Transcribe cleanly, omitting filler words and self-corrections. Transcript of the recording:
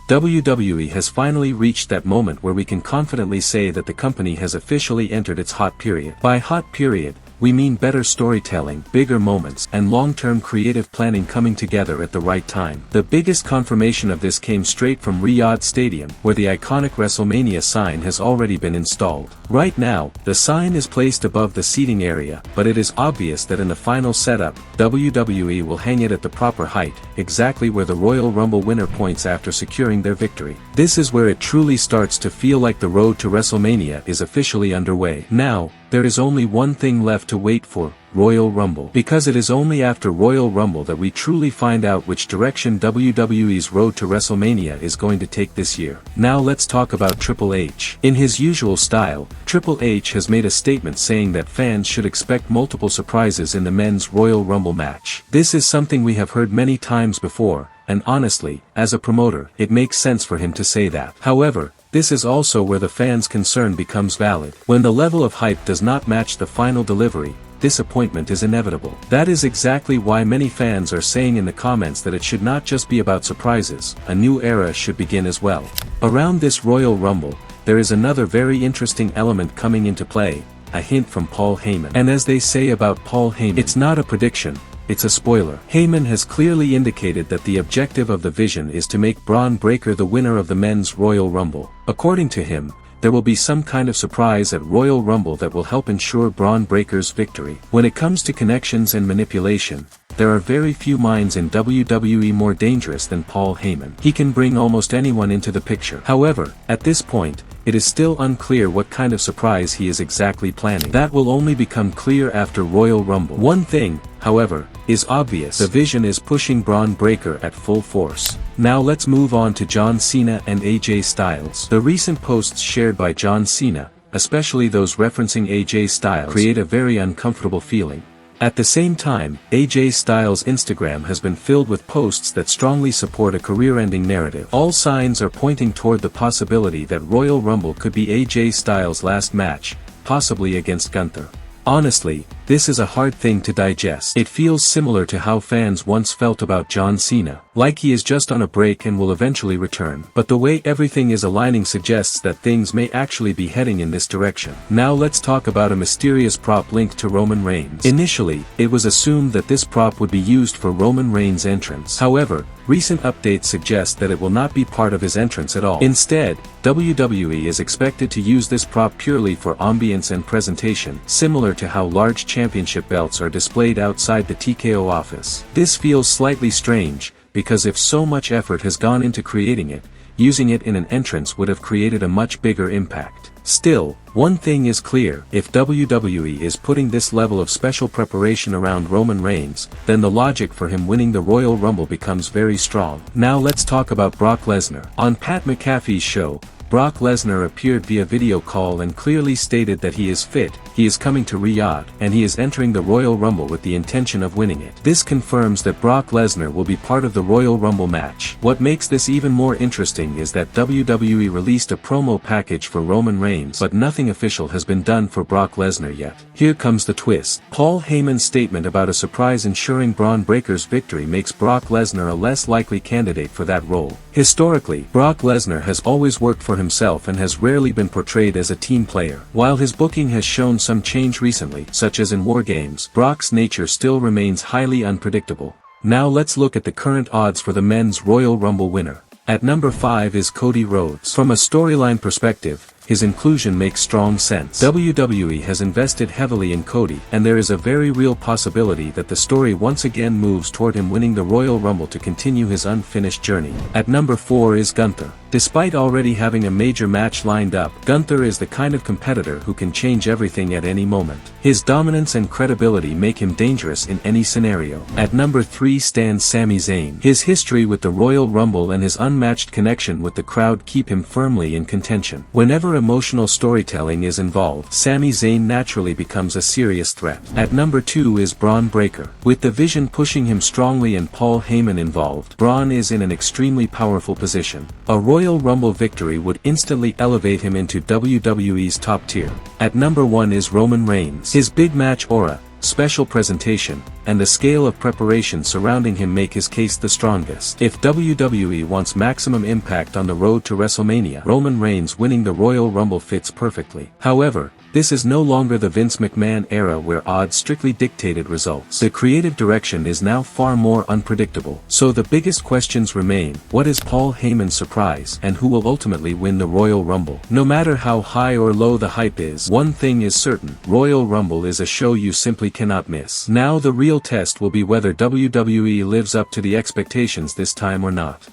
WWE has finally reached that moment where we can confidently say that the company has officially entered its hot period. By hot period, we mean better storytelling, bigger moments, and long-term creative planning coming together at the right time. The biggest confirmation of this came straight from Riyadh Stadium, where the iconic WrestleMania sign has already been installed. Right now, the sign is placed above the seating area, but it is obvious that in the final setup, WWE will hang it at the proper height, exactly where the Royal Rumble winner points after securing their victory. This is where it truly starts to feel like the road to WrestleMania is officially underway. Now, there is only one thing left to wait for: Royal Rumble. Because it is only after Royal Rumble that we truly find out which direction WWE's road to WrestleMania is going to take this year. Now let's talk about Triple H. In his usual style, Triple H has made a statement saying that fans should expect multiple surprises in the men's Royal Rumble match. This is something we have heard many times before, and honestly, as a promoter, it makes sense for him to say that. However, this is also where the fans' concern becomes valid. When the level of hype does not match the final delivery, disappointment is inevitable. That is exactly why many fans are saying in the comments that it should not just be about surprises, a new era should begin as well. Around this Royal Rumble, there is another very interesting element coming into play: a hint from Paul Heyman. And as they say about Paul Heyman, it's not a prediction, it's a spoiler. Heyman has clearly indicated that the objective of the vision is to make Bron Breakker the winner of the men's Royal Rumble. According to him, there will be some kind of surprise at Royal Rumble that will help ensure Bron Breakker's victory. When it comes to connections and manipulation, there are very few minds in WWE more dangerous than Paul Heyman. He can bring almost anyone into the picture. However, at this point, it is still unclear what kind of surprise he is exactly planning. That will only become clear after Royal Rumble. One thing, however, is obvious: the vision is pushing Bron Breakker at full force. Now let's move on to John Cena and AJ Styles. The recent posts shared by John Cena, especially those referencing AJ Styles, create a very uncomfortable feeling. At the same time, AJ Styles' Instagram has been filled with posts that strongly support a career-ending narrative. All signs are pointing toward the possibility that Royal Rumble could be AJ Styles' last match, possibly against Gunther. Honestly, this is a hard thing to digest. It feels similar to how fans once felt about John Cena, like he is just on a break and will eventually return. But the way everything is aligning suggests that things may actually be heading in this direction. Now let's talk about a mysterious prop linked to Roman Reigns. Initially, it was assumed that this prop would be used for Roman Reigns' entrance. However, recent updates suggest that it will not be part of his entrance at all. Instead, WWE is expected to use this prop purely for ambience and presentation, similar to how large championship belts are displayed outside the TKO office. This feels slightly strange, because if so much effort has gone into creating it, using it in an entrance would have created a much bigger impact. Still, one thing is clear: if WWE is putting this level of special preparation around Roman Reigns, then the logic for him winning the Royal Rumble becomes very strong. Now let's talk about Brock Lesnar. On Pat McAfee's show, Brock Lesnar appeared via video call and clearly stated that he is fit, he is coming to Riyadh, and he is entering the Royal Rumble with the intention of winning it. This confirms that Brock Lesnar will be part of the Royal Rumble match. What makes this even more interesting is that WWE released a promo package for Roman Reigns, but nothing official has been done for Brock Lesnar yet. Here comes the twist. Paul Heyman's statement about a surprise ensuring Bron Breakker's victory makes Brock Lesnar a less likely candidate for that role. Historically, Brock Lesnar has always worked for himself and has rarely been portrayed as a team player. While his booking has shown some change recently, such as in War Games, Brock's nature still remains highly unpredictable. Now let's look at the current odds for the men's Royal Rumble winner. At number 5 is Cody Rhodes. From a storyline perspective, his inclusion makes strong sense. WWE has invested heavily in Cody, and there is a very real possibility that the story once again moves toward him winning the Royal Rumble to continue his unfinished journey. At number 4 is Gunther. Despite already having a major match lined up, Gunther is the kind of competitor who can change everything at any moment. His dominance and credibility make him dangerous in any scenario. At number 3 stands Sami Zayn. His history with the Royal Rumble and his unmatched connection with the crowd keep him firmly in contention. Whenever emotional storytelling is involved, Sami Zayn naturally becomes a serious threat. At number 2 is Bron Breakker. With the vision pushing him strongly and Paul Heyman involved, Bron is in an extremely powerful position. A Royal Rumble victory would instantly elevate him into WWE's top tier. At number 1 is Roman Reigns. His big match aura, special presentation, and the scale of preparation surrounding him make his case the strongest. If WWE wants maximum impact on the road to WrestleMania, Roman Reigns winning the Royal Rumble fits perfectly. However, this is no longer the Vince McMahon era where odds strictly dictated results. The creative direction is now far more unpredictable. So the biggest questions remain: what is Paul Heyman's surprise, and who will ultimately win the Royal Rumble? No matter how high or low the hype is, one thing is certain: Royal Rumble is a show you simply cannot miss. Now the real test will be whether WWE lives up to the expectations this time or not.